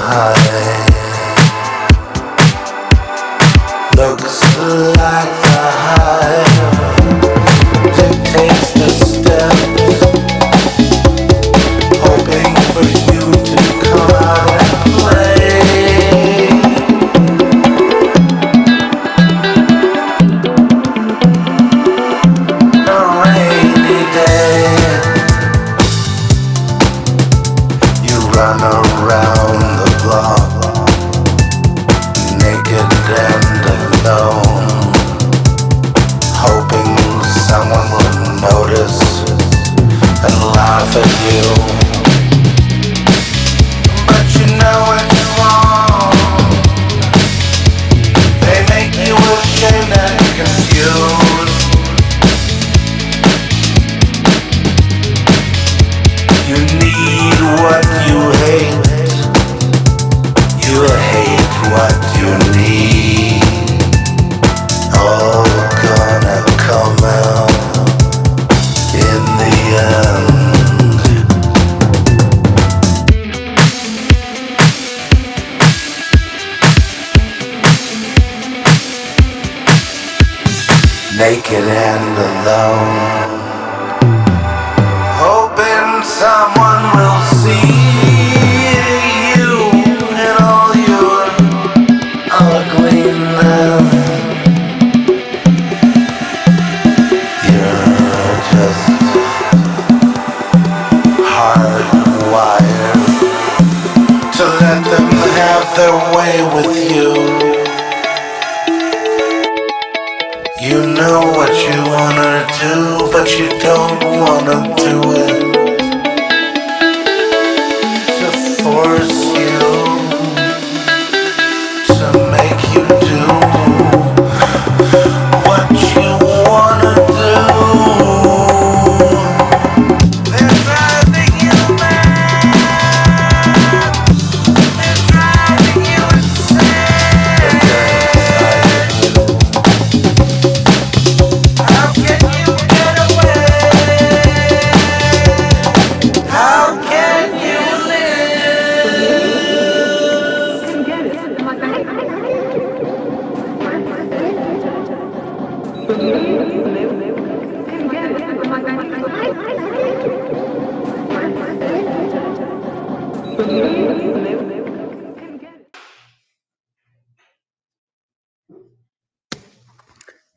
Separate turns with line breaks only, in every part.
high. Looks like the high dictates the steps, hoping for you to come out and play. A rainy day, you run around the block, naked and alone, hoping someone will notice and laugh at you. But you know it's wrong. They make you ashamed and confused. You need what you hate. You hate what you need. All gonna come out in the end. Naked and alone, hoping someone will see you in all your ugliness. You're just hardwired to let them have their way with you. You know what you wanna do, but you don't wanna do it. To force you, to make you do what you wanna do. They're driving you mad. They're driving you insane. How can you get away? How can you live?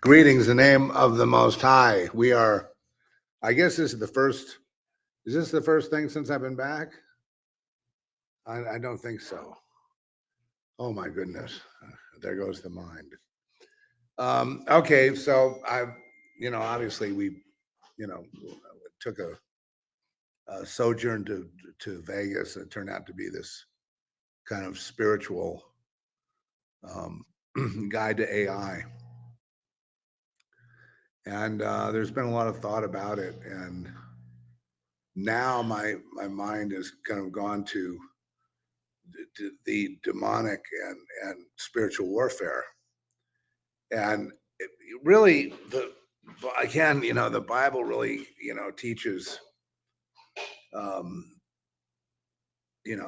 Greetings in the name of the Most High. We are, I guess this is the first, is this the first thing since I've been back? I don't think so. Oh my goodness, there goes the mind. Okay, so obviously we, took a sojourn to Vegas. It turned out to be this kind of spiritual guide to AI. And there's been a lot of thought about it, and now my mind has kind of gone to the demonic and spiritual warfare. And really, the Bible really teaches,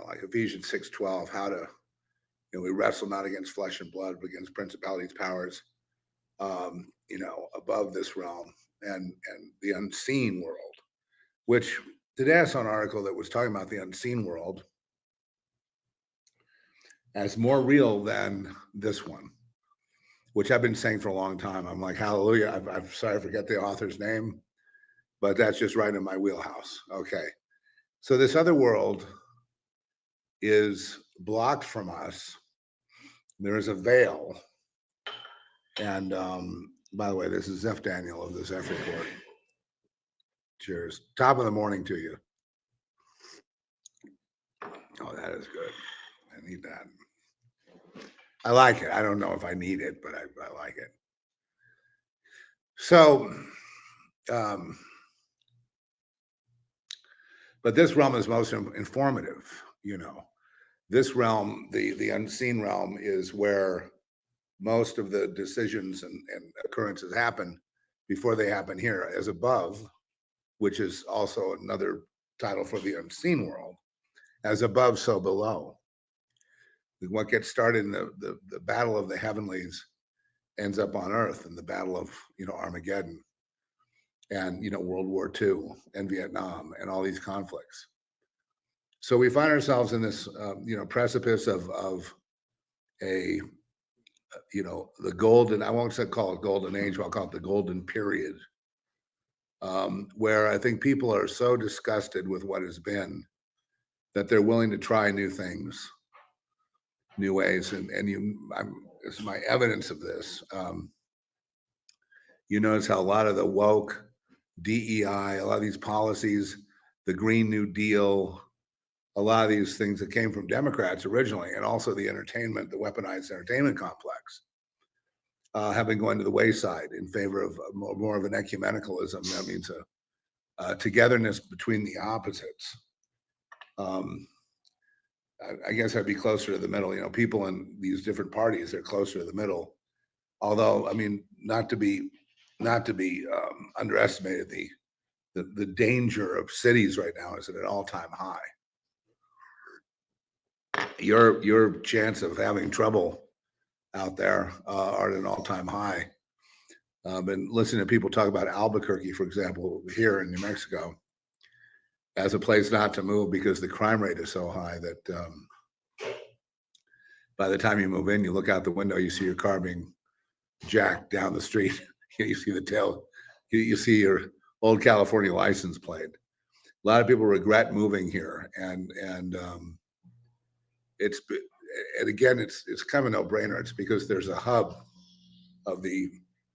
like Ephesians 6:12, how to we wrestle not against flesh and blood, but against principalities, powers, above this realm and the unseen world, which today I saw an article that was talking about the unseen world as more real than this one, which I've been saying for a long time. I'm like, hallelujah. I'm sorry, I forget the author's name, but that's just right in my wheelhouse. Okay. So this other world is blocked from us. There is a veil. And by the way, this is Zeph Daniel of the Zeph Report. Cheers. Top of the morning to you. Oh, that is good. I need that. I like it. I don't know if I need it, but I like it. So, but this realm is most informative, This realm, the unseen realm, is where most of the decisions and occurrences happen before they happen here, as above, which is also another title for the unseen world. As above, so below. what gets started in the battle of the heavenlies ends up on earth in the battle of, Armageddon and, World War II and Vietnam and all these conflicts. So we find ourselves in this, precipice of a, the golden, I won't call it golden age, but I'll call it the golden period, where I think people are so disgusted with what has been that they're willing to try new things, new ways. And it's my evidence of this. You notice how a lot of the woke DEI, a lot of these policies, the Green New Deal, a lot of these things that came from Democrats originally, and also the entertainment, the weaponized entertainment complex, have been going to the wayside in favor of more of an ecumenicalism. That means a togetherness between the opposites. I guess I'd be closer to the middle. People in these different parties are closer to the middle. Although, I mean, not to be underestimated, the danger of cities right now is at an all-time high. Your chance of having trouble out there are at an all-time high. Been listening to people talk about Albuquerque, for example, here in New Mexico, as a place not to move because the crime rate is so high that by the time you move in, you look out the window, you see your car being jacked down the street. You see the tail, you see your old California license plate. A lot of people regret moving here, and again, it's kind of a no-brainer. It's because there's a hub of the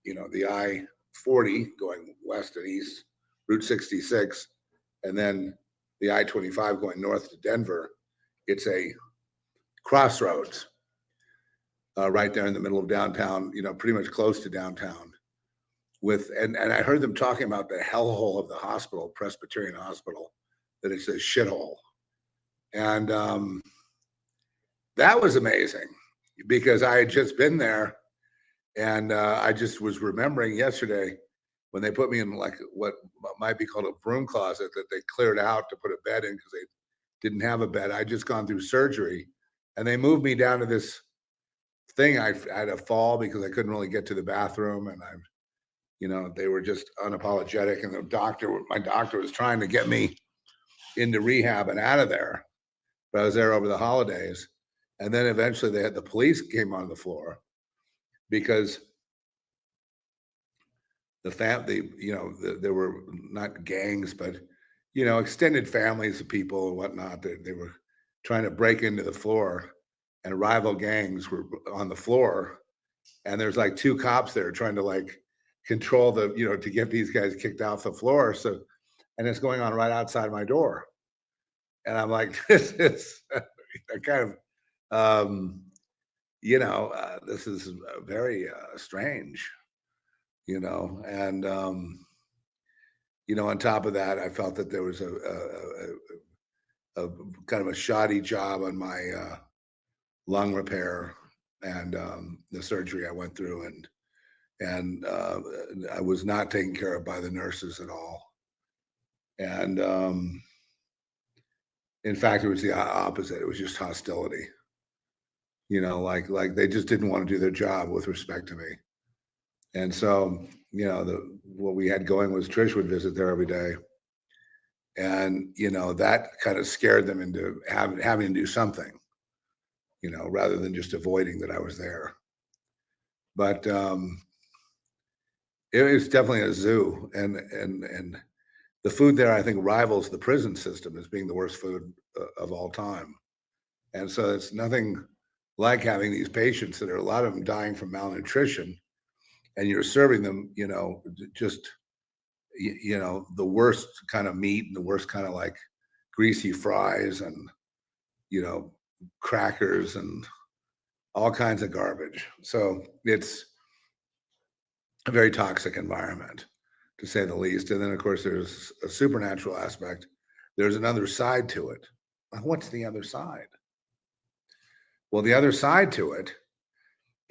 I-40 going west and east, Route 66, and then the I-25 going north to Denver. It's a crossroads right there in the middle of downtown, pretty much close to downtown. And I heard them talking about the hellhole of the hospital, Presbyterian Hospital, that it's a shithole. And that was amazing because I had just been there, and I just was remembering yesterday when they put me in like what might be called a broom closet that they cleared out to put a bed in because they didn't have a bed. I'd just gone through surgery, and they moved me down to this thing. I had a fall because I couldn't really get to the bathroom, and they were just unapologetic. And my doctor was trying to get me into rehab and out of there, but I was there over the holidays. And then eventually the police came on the floor because there were not gangs, but, extended families of people and whatnot. They were trying to break into the floor, and rival gangs were on the floor. And there's like two cops there trying to like control to get these guys kicked off the floor. So, and it's going on right outside my door. And I'm like, this is kind of, this is very strange, and, on top of that, I felt that there was a kind of a shoddy job on my lung repair and the surgery I went through. And I was not taken care of by the nurses at all. And in fact, it was the opposite. It was just hostility. Like they just didn't want to do their job with respect to me. And so, what we had going was Trish would visit there every day. And, that kind of scared them into having to do something, rather than just avoiding that I was there. But it was definitely a zoo. And the food there, I think, rivals the prison system as being the worst food of all time. And so it's nothing like having these patients that are a lot of them dying from malnutrition, and you're serving them, just, the worst kind of meat and the worst kind of like greasy fries and, crackers and all kinds of garbage. So it's a very toxic environment, to say the least. And then, of course, there's a supernatural aspect. There's another side to it. What's the other side? Well, the other side to it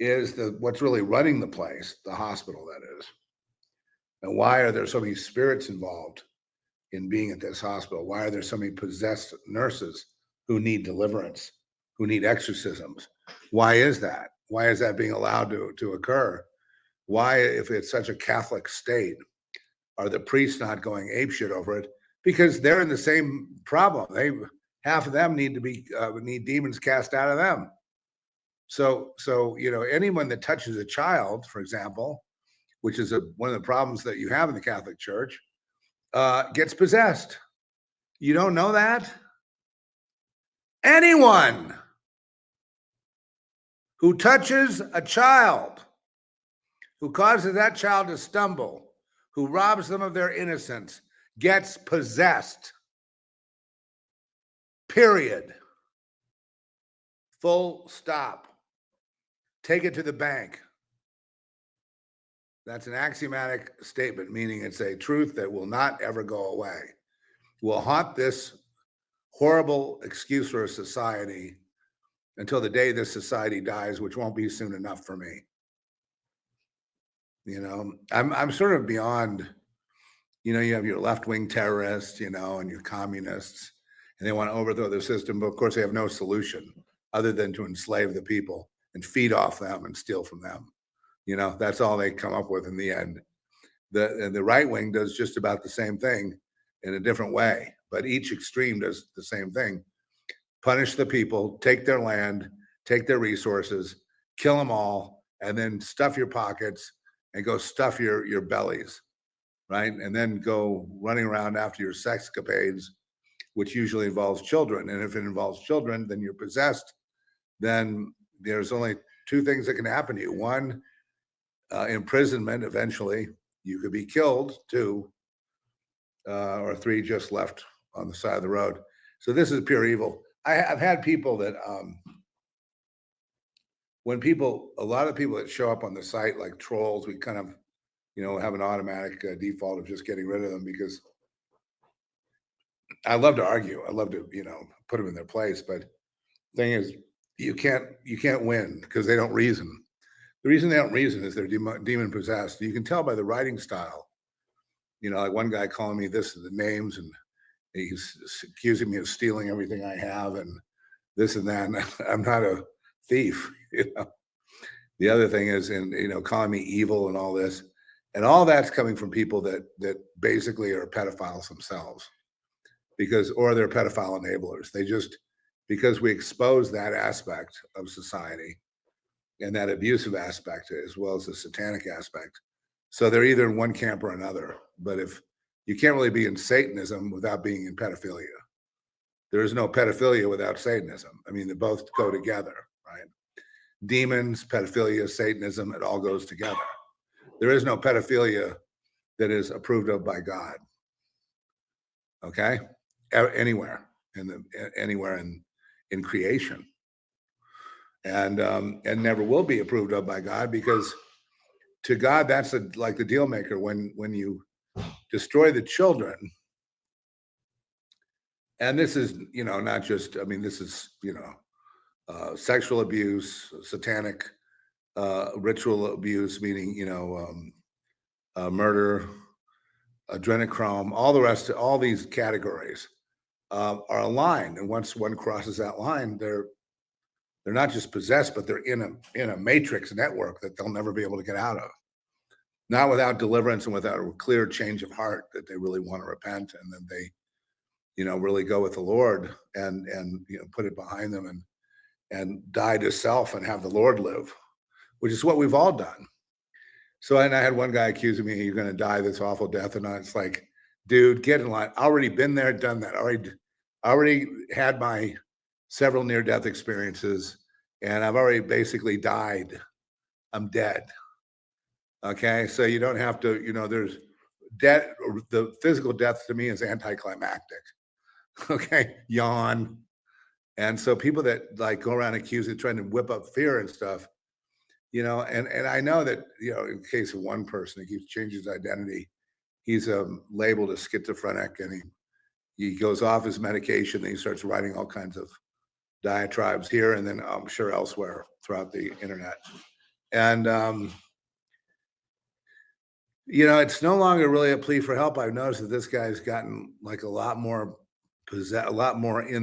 is what's really running the place, the hospital, that is. And why are there so many spirits involved in being at this hospital? Why are there so many possessed nurses who need deliverance, who need exorcisms, Why is that? Why is that being allowed to occur? Why, if it's such a Catholic state, are the priests not going apeshit over it? Because they're in the same problem. Half of them need demons cast out of them. So anyone that touches a child, for example, which is one of the problems that you have in the Catholic Church, gets possessed. You don't know that? Anyone who touches a child, who causes that child to stumble, who robs them of their innocence, gets possessed. Period. Full stop. Take it to the bank. That's an axiomatic statement, meaning it's a truth that will not ever go away. Will haunt this horrible excuse for a society until the day this society dies, which won't be soon enough for me. I'm sort of beyond, you have your left-wing terrorists, and your communists, and they want to overthrow the system, but of course they have no solution other than to enslave the people and feed off them and steal from them. That's all they come up with in the end. The right wing does just about the same thing in a different way, but each extreme does the same thing. Punish the people, take their land, take their resources, kill them all, and then stuff your pockets and go stuff your bellies, right? And then go running around after your sexcapades, which usually involves children. And if it involves children, then you're possessed. Then there's only two things that can happen to you. One, imprisonment eventually. You could be killed. Two, or three, just left on the side of the road. So this is pure evil. I've had people that a lot of people that show up on the site like trolls, we kind of have an automatic default of just getting rid of them, because I love to argue. I love to put them in their place, but thing is, you can't win because they don't reason. The reason they don't reason is they're demon possessed. You can tell by the writing style. Like one guy calling me this the names, and he's accusing me of stealing everything I have and this and that. And I'm not a thief. The other thing is, calling me evil and all this, and all that's coming from people that basically are pedophiles themselves, or they're pedophile enablers. They just, because we expose that aspect of society and that abusive aspect as well as the satanic aspect. So they're either in one camp or another. But if you can't really be in Satanism without being in pedophilia, there is no pedophilia without Satanism. I mean, they both go together, right? Demons, pedophilia, Satanism, it all goes together. There is no pedophilia that is approved of by God. Okay? Anywhere in creation. And never will be approved of by God, because to God, that's like the deal maker. When you destroy the children, and this is, not just, this is, sexual abuse, satanic ritual abuse, meaning, murder, adrenochrome, all the rest, all these categories are aligned. And once one crosses that line, they're not just possessed, but they're in a matrix network that they'll never be able to get out of. Not without deliverance and without a clear change of heart that they really want to repent, and then they, really go with the Lord and put it behind them and die to self and have the Lord live, which is what we've all done. So, and I had one guy accusing me, "You're going to die this awful death," and it's like, dude, get in line. Already been there, done that. Already had my several near-death experiences, and I've already basically died. I'm dead. Okay, so you don't have to, there's death. The physical death to me is anticlimactic. Okay, yawn. And so people that like go around accusing, trying to whip up fear and stuff, and I know that, in case of one person, he keeps changing his identity. He's labeled as schizophrenic, and he goes off his medication, and he starts writing all kinds of diatribes here and then I'm sure elsewhere throughout the internet. And it's no longer really a plea for help. I've noticed that this guy's gotten like a lot more in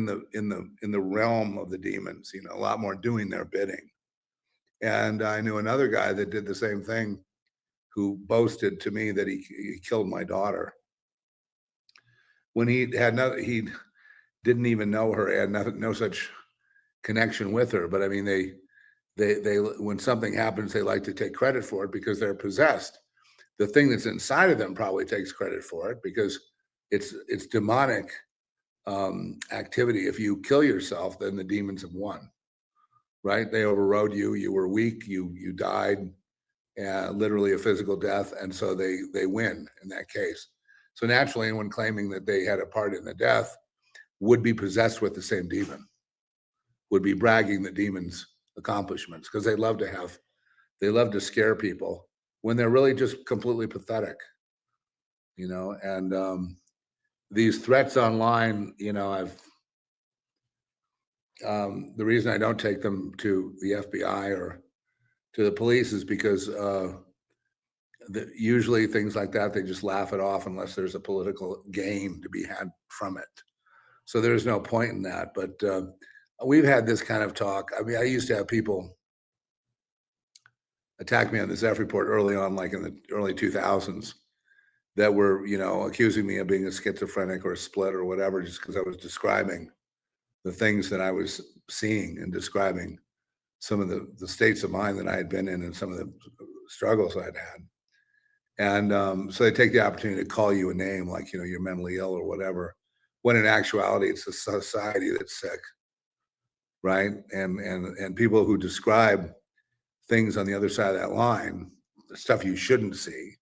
the realm of the demons, a lot more doing their bidding. And I knew another guy that did the same thing, who boasted to me that he killed my daughter when he didn't even know her, had no such connection with her. But I mean, they when something happens, they like to take credit for it because they're possessed. The thing that's inside of them probably takes credit for it because it's demonic activity. If you kill yourself, then the demons have won, right? They overrode you. You were weak. You died, literally a physical death, and so they win in that case. So naturally, anyone claiming that they had a part in the death would be possessed with the same demon, would be bragging the demon's accomplishments, because they love to scare people when they're really just completely pathetic, and these threats online, the reason I don't take them to the FBI or to the police is because usually things like that, they just laugh it off unless there's a political gain to be had from it. So there's no point in that. But we've had this kind of talk. I mean, I used to have people attack me on the Zeph report early on, like in the early 2000s, that were, accusing me of being a schizophrenic or a split or whatever, just because I was describing the things that I was seeing and describing some of the states of mind that I had been in and some of the struggles I'd had. And so they take the opportunity to call you a name, like, you're mentally ill or whatever, when in actuality, it's the society that's sick, right? And people who describe things on the other side of that line, the stuff you shouldn't see,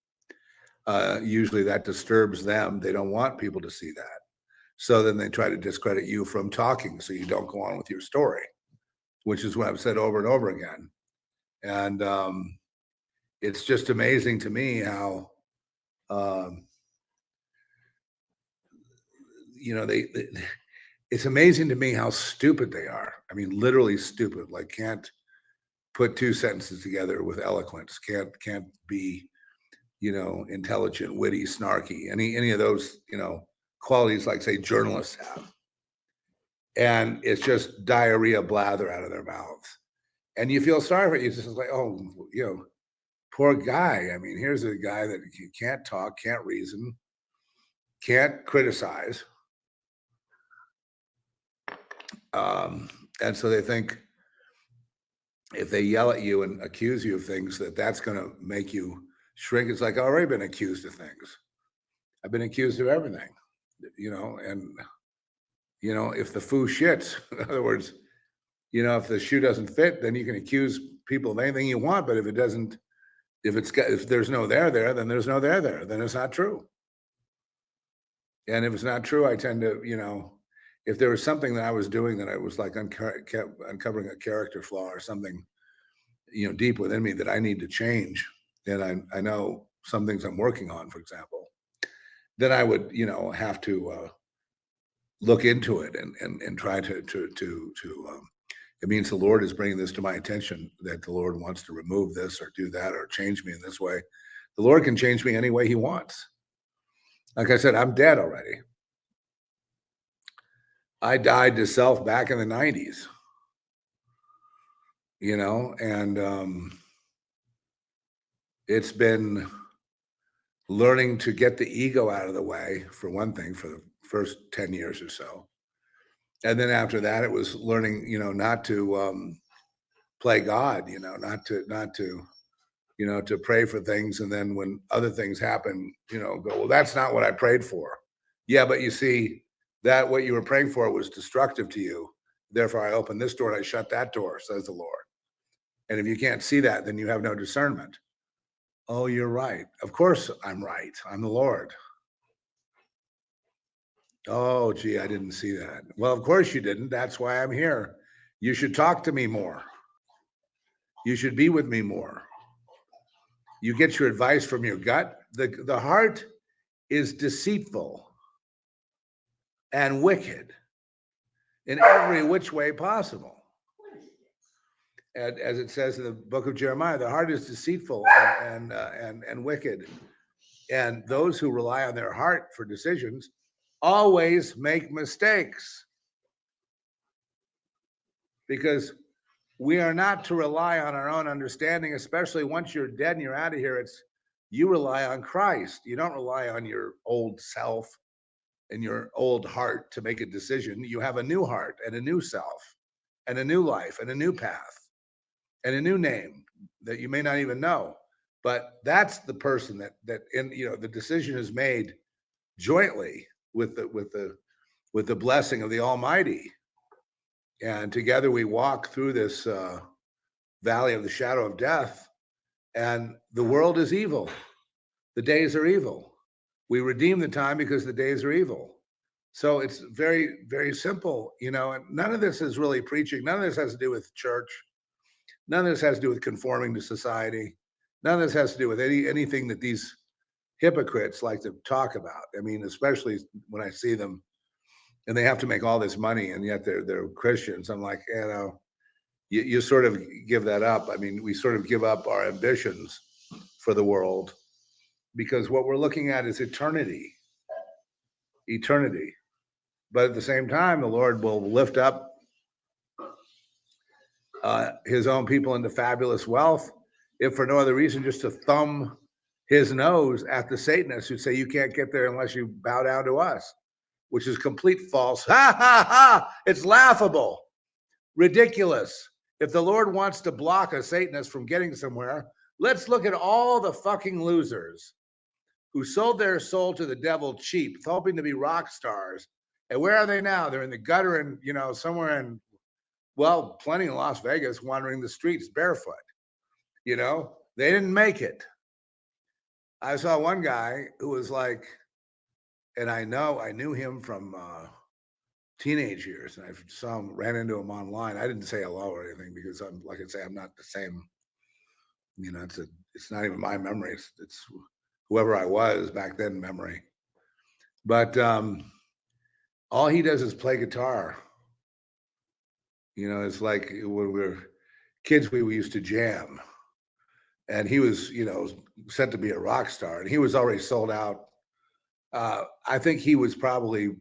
usually that disturbs them. They don't want people to see that. So then they try to discredit you from talking so you don't go on with your story, which is what I've said over and over again. And it's just amazing to me how, it's amazing to me how stupid they are. I mean, literally stupid, like can't put two sentences together with eloquence, can't be, intelligent, witty, snarky, any of those, qualities like, say, journalists have. And it's just diarrhea blather out of their mouths. And you feel sorry for it. You're just like, oh, poor guy. I mean, here's a guy that can't talk, can't reason, can't criticize. And so they think if they yell at you and accuse you of things, that's going to make you shrink. It's like, I've already been accused of things. I've been accused of everything, and, if the foo shits, in other words, if the shoe doesn't fit, then you can accuse people of anything you want. But if it doesn't, if there's no there, then there's no there, then it's not true. And if it's not true, I tend to, if there was something that I was doing that I was like uncovering a character flaw or something, deep within me that I need to change, and I know some things I'm working on, for example, then I would, have to look into it and try to it means the Lord is bringing this to my attention, that the Lord wants to remove this or do that or change me in this way. The Lord can change me any way he wants. Like I said, I'm dead already. I died to self back in the 90s, and it's been learning to get the ego out of the way, for one thing, for the first 10 years or so. And then after that, it was learning, not to play God, not to to pray for things. And then when other things happen, go, well, that's not what I prayed for. Yeah, but you see, that what you were praying for was destructive to you. Therefore, I opened this door and I shut that door, says the Lord. And if you can't see that, then you have no discernment. Oh, you're right. Of course I'm right. I'm the Lord. Oh, gee, I didn't see that. Well, of course you didn't. That's why I'm here. You should talk to me more. You should be with me more. You get your advice from your gut. The heart is deceitful and wicked in every which way possible. And as it says in the book of Jeremiah, the heart is deceitful and wicked. And those who rely on their heart for decisions always make mistakes. Because we are not to rely on our own understanding, especially once you're dead and you're out of here. It's you rely on Christ. You don't rely on your old self and your old heart to make a decision. You have a new heart and a new self and a new life and a new path and a new name that you may not even know. But that's the person that in the decision is made jointly with the blessing of the Almighty. And together we walk through this valley of the shadow of death, and the world is evil. The days are evil. We redeem the time because the days are evil. So it's very, very simple, and none of this is really preaching. None of this has to do with church. None of this has to do with conforming to society. None of this has to do with anything that these hypocrites like to talk about. I mean, especially when I see them and they have to make all this money and yet they're Christians. I'm like, you sort of give that up. I mean, we sort of give up our ambitions for the world because what we're looking at is eternity. But at the same time, the Lord will lift up his own people into fabulous wealth, if for no other reason, just to thumb his nose at the Satanists who say you can't get there unless you bow down to us, which is complete false. Ha ha ha! It's laughable, ridiculous. If the Lord wants to block a Satanist from getting somewhere, let's look at all the fucking losers who sold their soul to the devil cheap, hoping to be rock stars. And where are they now? They're in the gutter and, somewhere in, well, plenty in Las Vegas, wandering the streets barefoot. They didn't make it. I saw one guy who was like, and I knew him from teenage years, and I ran into him online. I didn't say hello or anything because I'm not the same. It's not even my memory. It's whoever I was back then memory. But all he does is play guitar. It's like when we were kids, we used to jam. And he was, set to be a rock star. And he was already sold out. I think he was probably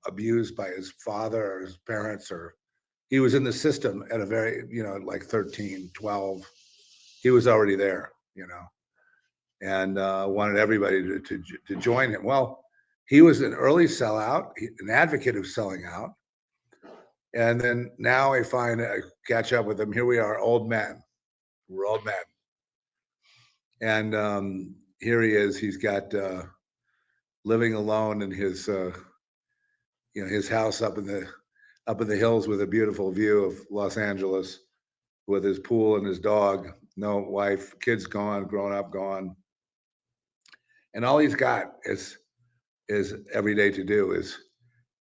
abused by his father or his parents, or he was in the system at a very, like 13, 12. He was already there, and wanted everybody to join him. Well, he was an early sellout, an advocate of selling out. And then now I catch up with him. Here we are, old men. We're old men. And here he is. He's got living alone in his, his house up in the hills with a beautiful view of Los Angeles, with his pool and his dog. No wife, kids gone, grown up gone, and all he's got is every day to do is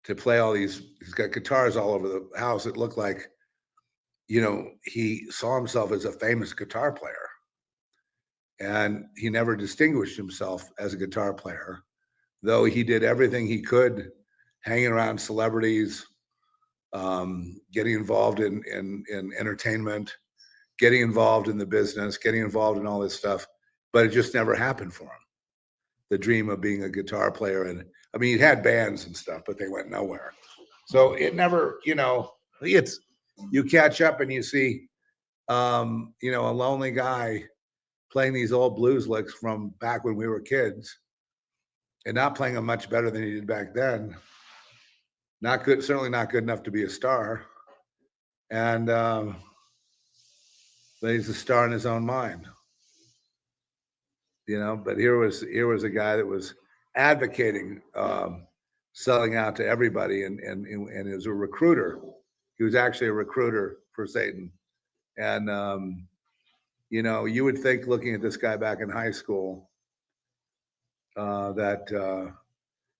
to play all these. He's got guitars all over the house. It looked like, he saw himself as a famous guitar player. And he never distinguished himself as a guitar player, though he did everything he could, hanging around celebrities, getting involved in entertainment, getting involved in the business, getting involved in all this stuff. But it just never happened for him. The dream of being a guitar player. And I mean, he had bands and stuff, but they went nowhere. So it never, you catch up and you see, a lonely guy playing these old blues licks from back when we were kids and not playing them much better than he did back then. Not good, certainly not good enough to be a star. And but he's a star in his own mind. But here was a guy that was advocating selling out to everybody, and he was a recruiter. He was actually a recruiter for Satan. And you would think, looking at this guy back in high school, that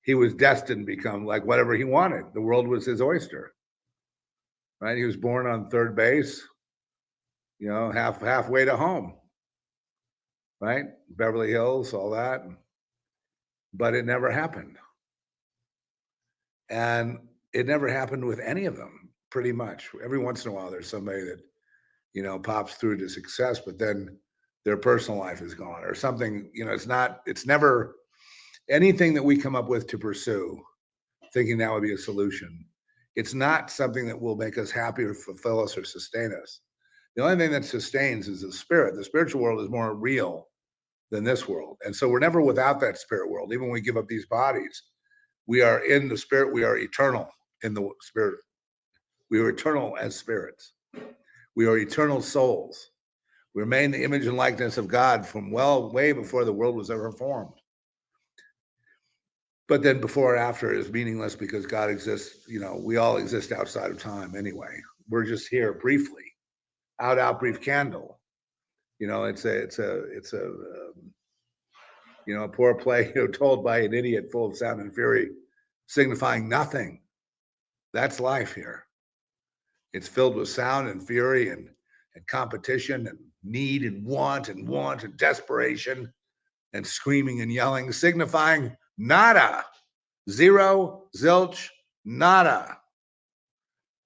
he was destined to become like whatever he wanted. The world was his oyster, right? He was born on third base, halfway to home, right? Beverly Hills, all that. But it never happened. And it never happened with any of them, pretty much. Every once in a while, there's somebody that, pops through to success, but then their personal life is gone or something. It's never anything that we come up with to pursue, thinking that would be a solution. It's not something that will make us happy or fulfill us or sustain us. The only thing that sustains is the spirit. The spiritual world is more real than this world. And so we're never without that spirit world. Even when we give up these bodies, we are in the spirit. We are eternal in the spirit. We are eternal as spirits. We are eternal souls. We remain the image and likeness of God from way before the world was ever formed. But then before or after is meaningless because God exists. We all exist outside of time anyway. We're just here briefly. Out, brief candle. It's a poor play, told by an idiot full of sound and fury, signifying nothing. That's life here. It's filled with sound and fury and competition and need and want and desperation and screaming and yelling, signifying nada, zero, zilch, nada.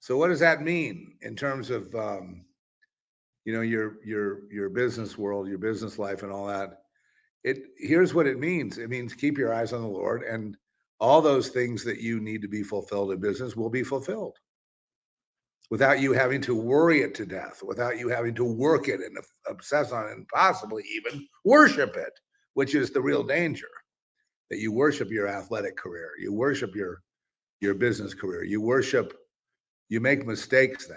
So what does that mean in terms of your business world, your business life, and all that? Here's what it means. It means keep your eyes on the Lord, and all those things that you need to be fulfilled in business will be fulfilled without you having to worry it to death, without you having to work it and obsess on it and possibly even worship it, which is the real danger. That you worship your athletic career, you worship your business career, you make mistakes then,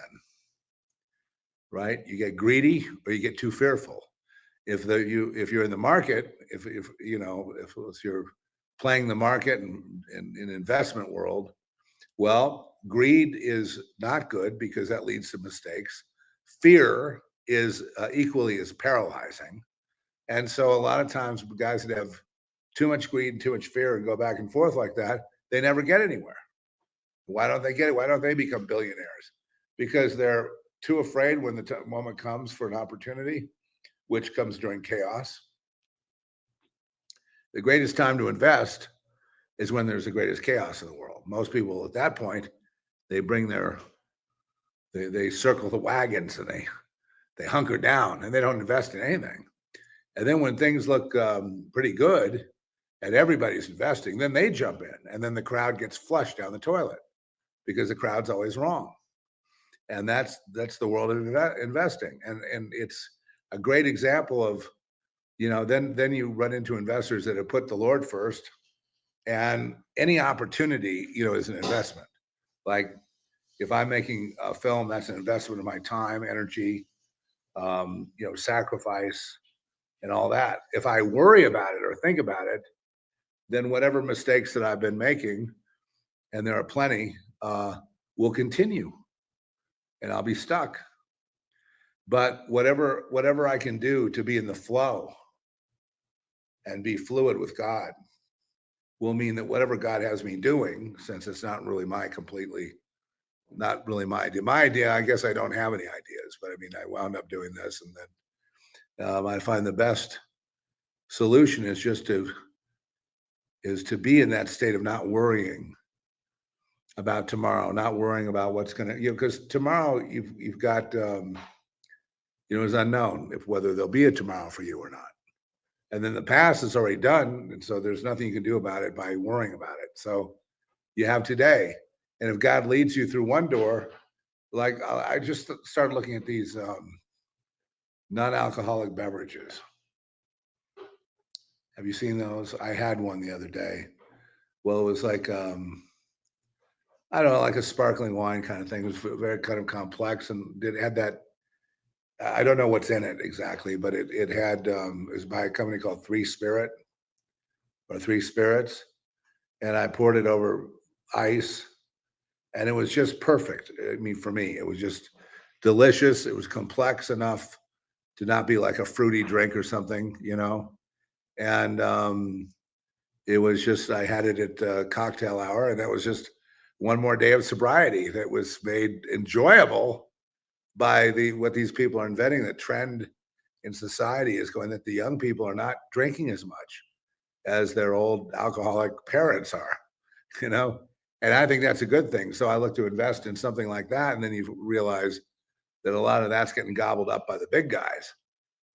right? You get greedy or you get too fearful. If you're in the market, if you're playing the market in investment world, well, greed is not good because that leads to mistakes. Fear is equally as paralyzing. And so a lot of times guys that have too much greed and too much fear and go back and forth like that, they never get anywhere. Why don't they get it? Why don't they become billionaires? Because they're too afraid when the moment comes for an opportunity, which comes during chaos. The greatest time to invest is when there's the greatest chaos in the world. Most people at that point, they circle the wagons and they hunker down and they don't invest in anything. And then when things look pretty good and everybody's investing, then they jump in and then the crowd gets flushed down the toilet because the crowd's always wrong. And that's the world of investing. And it's a great example of, then you run into investors that have put the Lord first, and any opportunity, is an investment. Like if I'm making a film, that's an investment of my time, energy, sacrifice and all that. If I worry about it or think about it, then whatever mistakes that I've been making, and there are plenty, will continue and I'll be stuck. But whatever I can do to be in the flow and be fluid with God will mean that whatever God has me doing, since it's not really my idea, I guess I don't have any ideas, but I mean, I wound up doing this, and then I find the best solution is just to be in that state of not worrying about tomorrow, not worrying about what's going to, because tomorrow you've got, is unknown if whether there'll be a tomorrow for you or not. And then the past is already done. And so there's nothing you can do about it by worrying about it. So you have today. And if God leads you through one door, like I just started looking at these non-alcoholic beverages. Have you seen those? I had one the other day. Well, it was like, I don't know, like a sparkling wine kind of thing. It was very kind of complex, and it had that, I don't know what's in it exactly, but it had, it was by a company called Three Spirits. And I poured it over ice, and it was just perfect. I mean, for me, it was just delicious. It was complex enough to not be like a fruity drink or something, and it was just, I had it at cocktail hour, and that was just one more day of sobriety that was made enjoyable by what these people are inventing. The trend in society is going that the young people are not drinking as much as their old alcoholic parents are, and I think that's a good thing. So I look to invest in something like that, and then you realize that a lot of that's getting gobbled up by the big guys.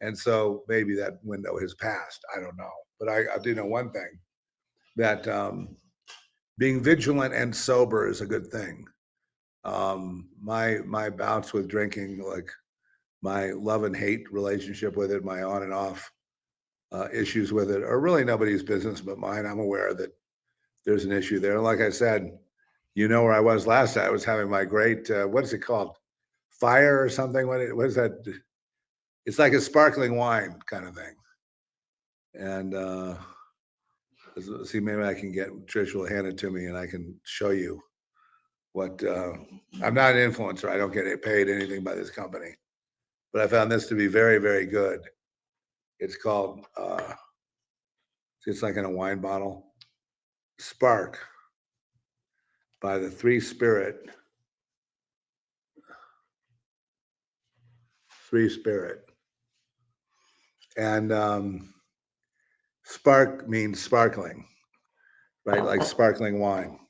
And so maybe that window has passed. I don't know. But I do know one thing, that being vigilant and sober is a good thing. My bouts with drinking, like my love and hate relationship with it, my on and off issues with it, are really nobody's business but mine. I'm aware that there's an issue there. Like I said, you know where I was last night. I was having my great, what is it called? Fire or something? What is that? It's like a sparkling wine kind of thing. And see, maybe I can get Trish will hand it to me and I can show you what I'm not an influencer. I don't get paid anything by this company, but I found this to be very, very good. It's called, it's like in a wine bottle, Spark by the Three Spirit. And spark means sparkling, right? Like sparkling wine.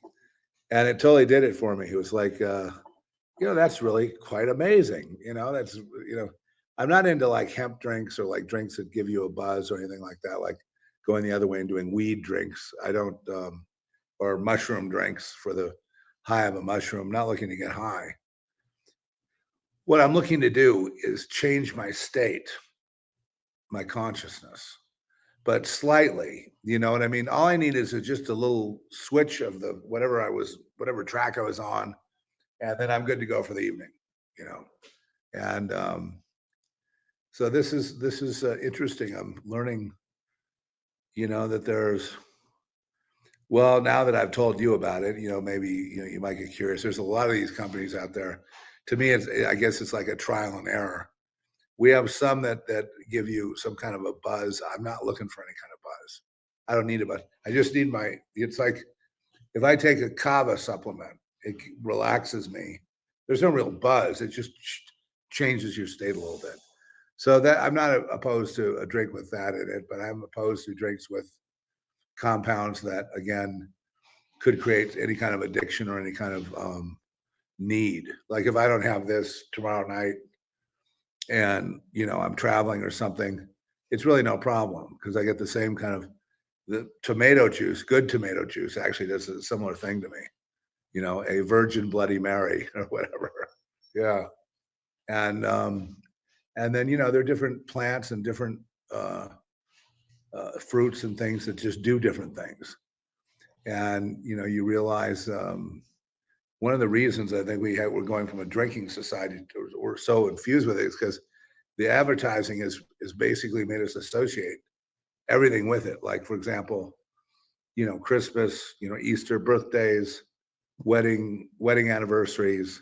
And it totally did it for me. It was like, that's really quite amazing. I'm not into like hemp drinks or like drinks that give you a buzz or anything like that, like going the other way and doing weed drinks. I don't, or mushroom drinks for the high of a mushroom. Not looking to get high. What I'm looking to do is change my state, my consciousness, but slightly. You know what I mean? All I need is just a little switch of the whatever track I was on, and then I'm good to go for the evening. And so this is interesting. I'm learning, that there's. Well, now that I've told you about it, maybe you might get curious. There's a lot of these companies out there. To me, I guess it's like a trial and error. We have some that give you some kind of a buzz. I'm not looking for any kind of buzz. I don't need a buzz. I just need it's like if I take a kava supplement, it relaxes me. There's no real buzz. It just changes your state a little bit. So that I'm not opposed to a drink with that in it, but I'm opposed to drinks with compounds that, again, could create any kind of addiction or any kind of need. Like if I don't have this tomorrow night and, I'm traveling or something, it's really no problem because I get the same kind of the tomato juice. Good tomato juice actually does a similar thing to me, a virgin Bloody Mary or whatever. Yeah. And then, there are different plants and different fruits and things that just do different things. And, you realize one of the reasons I think we're going from a drinking society to, we're so infused with it is because the advertising is basically made us associate everything with it. Like, for example, Christmas, Easter, birthdays, wedding anniversaries,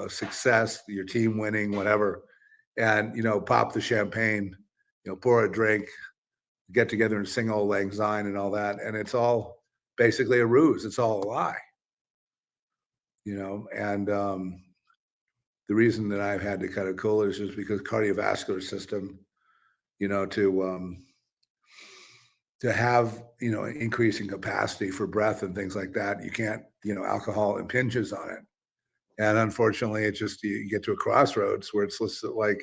success, your team winning, whatever. And, pop the champagne, pour a drink, get together and sing Auld Lang Syne and all that. And it's all basically a ruse. It's all a lie. And the reason that I've had to cut it cool is just because cardiovascular system, to have, increasing capacity for breath and things like that, you can't, alcohol impinges on it. And unfortunately, it just, you get to a crossroads where it's like,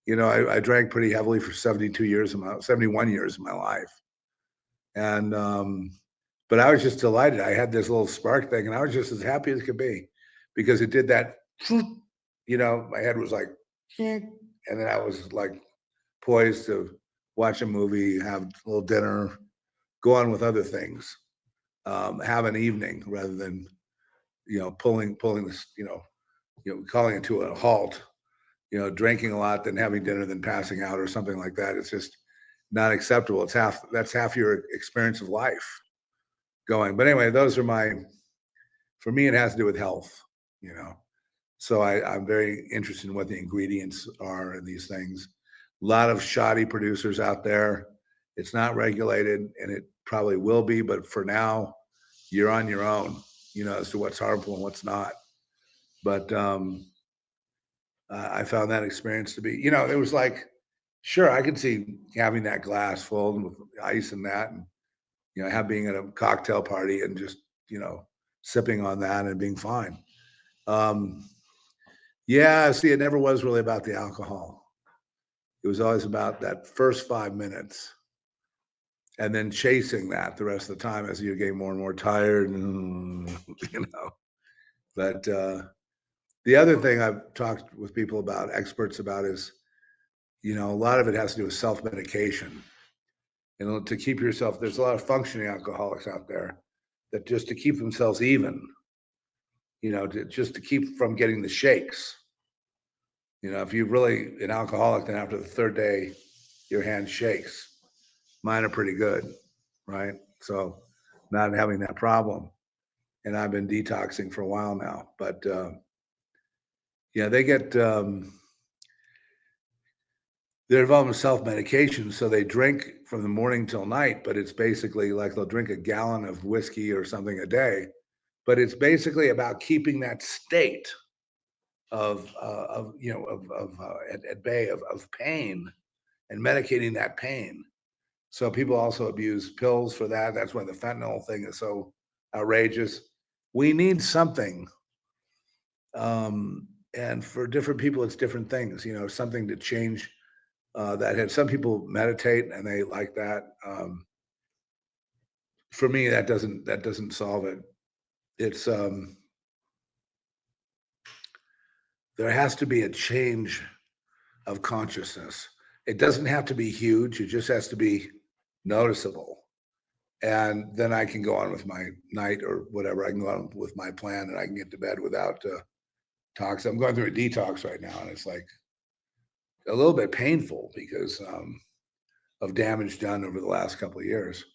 I drank pretty heavily for 71 years of my life. And, but I was just delighted. I had this little spark thing and I was just as happy as could be because it did that, my head was like, and then I was like poised to watch a movie, have a little dinner, go on with other things, have an evening rather than, pulling this, calling it to a halt, drinking a lot, then having dinner, then passing out or something like that. It's just not acceptable. That's half your experience of life going. But anyway, for me, it has to do with health, So I'm very interested in what the ingredients are in these things. A lot of shoddy producers out there. It's not regulated and it probably will be, but for now, you're on your own, as to what's harmful and what's not. But I found that experience to be, it was like, sure, I could see having that glass full with ice and that, and, being at a cocktail party and just, sipping on that and being fine. Yeah, see, it never was really about the alcohol. It was always about that first 5 minutes and then chasing that the rest of the time as you're getting more and more tired and, But the The other thing I've talked with people about, experts about, is, a lot of it has to do with self-medication. To keep yourself, there's a lot of functioning alcoholics out there that just to keep themselves even, just to keep from getting the shakes. If you're really an alcoholic, then after the third day, your hand shakes. Mine are pretty good, right? So not having that problem. And I've been detoxing for a while now, but they get, they're involved in self-medication. So they drink from the morning till night, but it's basically like they'll drink a gallon of whiskey or something a day, but it's basically about keeping that state at bay of pain and medicating that pain. So people also abuse pills for that. That's why the fentanyl thing is so outrageous. We need something. And for different people, it's different things, something to change that head. Some people meditate and they like that. For me, that doesn't solve it. It's there has to be a change of consciousness. It doesn't have to be huge. It just has to be noticeable. And then I can go on with my night or whatever. I can go on with my plan and I can get to bed without tox. I'm going through a detox right now, and it's like a little bit painful because of damage done over the last couple of years.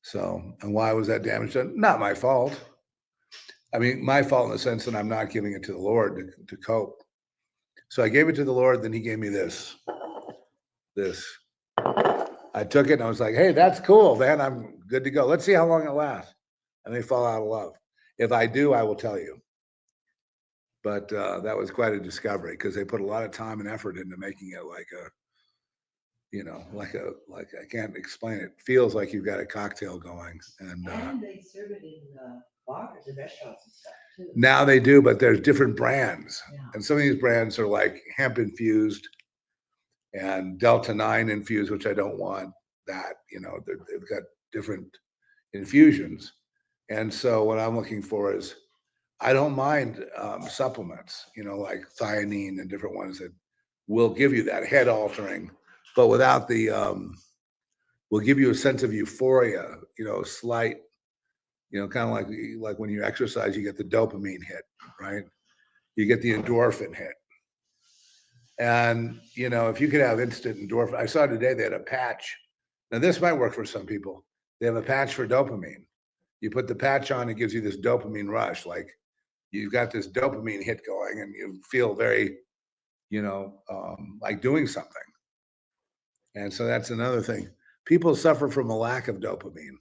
So, and why was that damage done? Not my fault. I mean, my fault in the sense that I'm not giving it to the Lord to cope. So I gave it to the Lord, then he gave me this. I took it and I was like, hey, that's cool, man. I'm good to go. Let's see how long it lasts. I may fall out of love. If I do, I will tell you. But that was quite a discovery because they put a lot of time and effort into making it like I can't explain it. Feels like you've got a cocktail going.
And they serve it in bars and restaurants and stuff too.
Now they do, but there's different brands.
Yeah.
And some of these brands are like hemp infused and Delta 9 infused, which I don't want that. They've got different infusions. And so what I'm looking for is, I don't mind supplements, like thiamine and different ones that will give you that head altering, but without the, will give you a sense of euphoria, slight, kind of like when you exercise, you get the dopamine hit, right? You get the endorphin hit. And, if you could have instant endorphin, I saw today they had a patch. Now this might work for some people. They have a patch for dopamine. You put the patch on, it gives you this dopamine rush. Like you've got this dopamine hit going and you feel very, like doing something. And so that's another thing. People suffer from a lack of dopamine,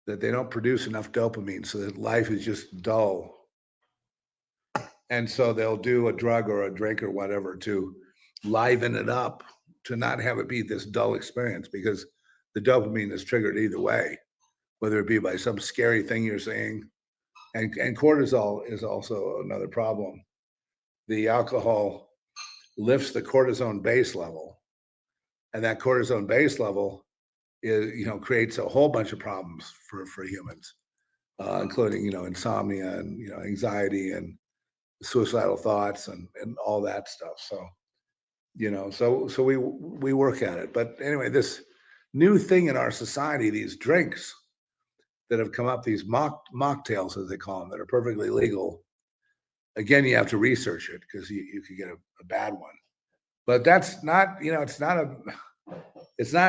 that they don't produce enough dopamine, so that life is just dull. And so they'll do a drug or a drink or whatever to liven it up, to not have it be this dull experience, because the dopamine is triggered either way, whether it be by some scary thing you're seeing. And cortisol is also another problem. The alcohol lifts the cortisone base level, and that cortisone base level is, creates a whole bunch of problems for humans, including, insomnia and, anxiety and suicidal thoughts and all that stuff. So, so we work at it. But anyway, this new thing in our society, these drinks that have come up, these mocktails, as they call them, that are perfectly legal. Again, you have to research it because you could get a bad one. But that's not, it's not a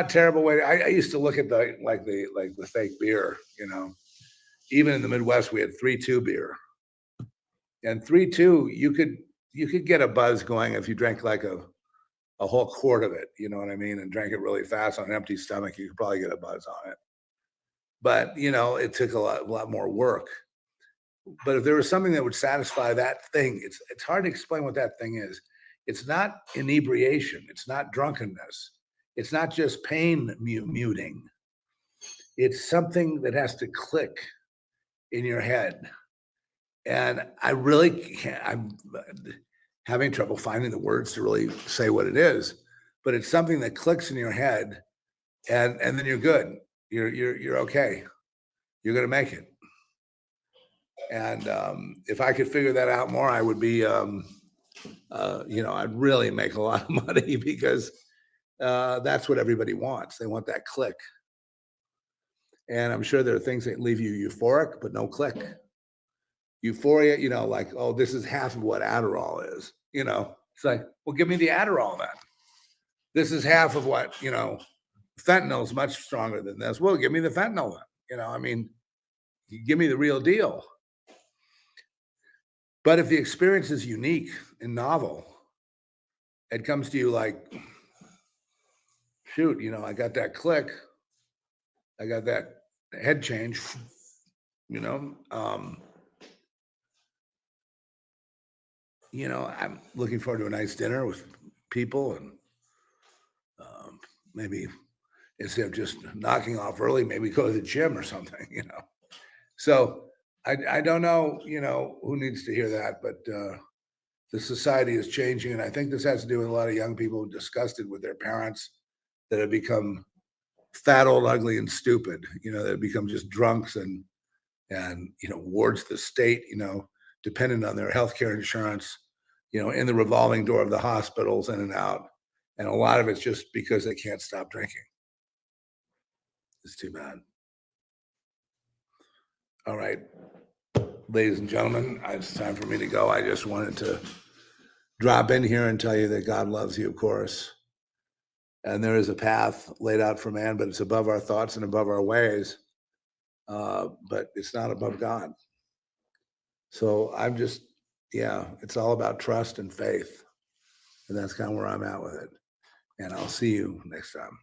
terrible way. I used to look at the fake beer, even in the Midwest, we had 3-2 beer. And 3-2, you could get a buzz going if you drank like a whole quart of it, you know what I mean, and drank it really fast on an empty stomach. You could probably get a buzz on it. But it took a lot more work. But if there was something that would satisfy that thing, it's hard to explain what that thing is. It's not inebriation. It's not drunkenness. It's not just pain muting. It's something that has to click in your head. And I really can't, I'm having trouble finding the words to really say what it is, but it's something that clicks in your head and then you're good. You're okay. You're going to make it. And if I could figure that out more, I would be, I'd really make a lot of money because that's what everybody wants. They want that click. And I'm sure there are things that leave you euphoric, but no click. Euphoria, like, oh, this is half of what Adderall is. It's like, well, give me the Adderall then. This is half of what, fentanyl is much stronger than this. Well, give me the fentanyl then. You give me the real deal. But if the experience is unique and novel, it comes to you like, shoot, I got that click. I got that head change, I'm looking forward to a nice dinner with people and maybe instead of just knocking off early, maybe go to the gym or something, So I don't know, who needs to hear that, but the society is changing. And I think this has to do with a lot of young people disgusted with their parents that have become fat, old, ugly, and stupid, that have become just drunks and wards of the state, dependent on their healthcare insurance, in the revolving door of the hospitals in and out. And a lot of it's just because they can't stop drinking. It's too bad. All right, ladies and gentlemen, it's time for me to go. I just wanted to drop in here and tell you that God loves you, of course. And there is a path laid out for man, but it's above our thoughts and above our ways. But it's not above God. So I'm just, it's all about trust and faith. And that's kind of where I'm at with it. And I'll see you next time.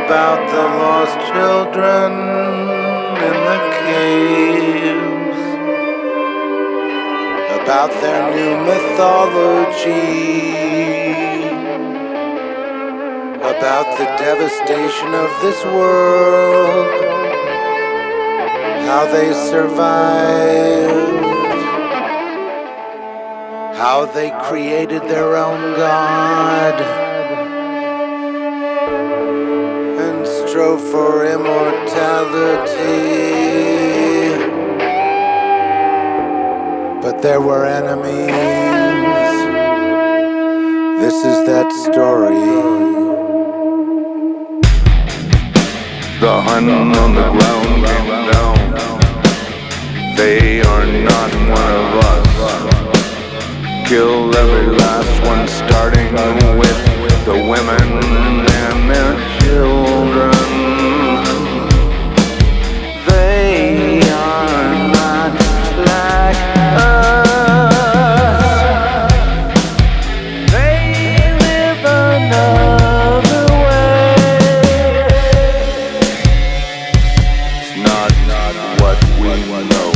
About the lost children in the caves, about their new mythology, about the devastation of this world, how they survived, how they created their own God, strove for immortality, but there were enemies. This is that story. The hun on the ground came down. They are not one of us. Kill every last one, starting with the women and their children. They are not like us. They live another way. It's not what we know.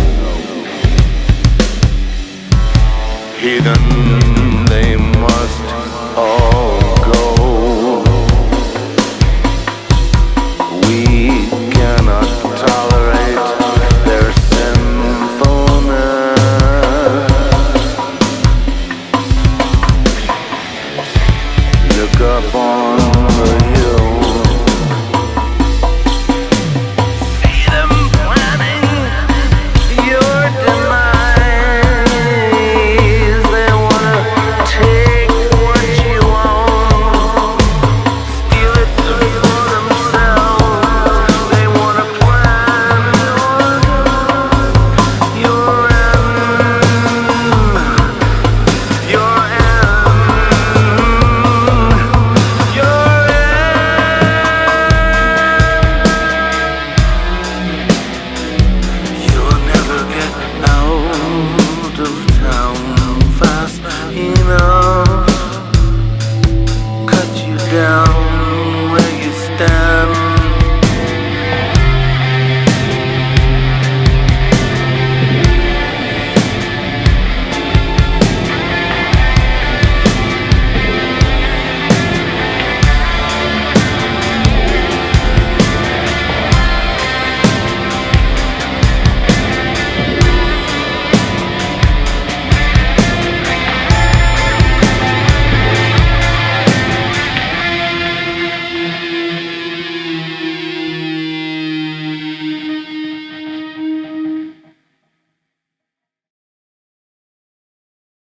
Heathen, they must all go. We cannot tolerate their sinfulness. Look up on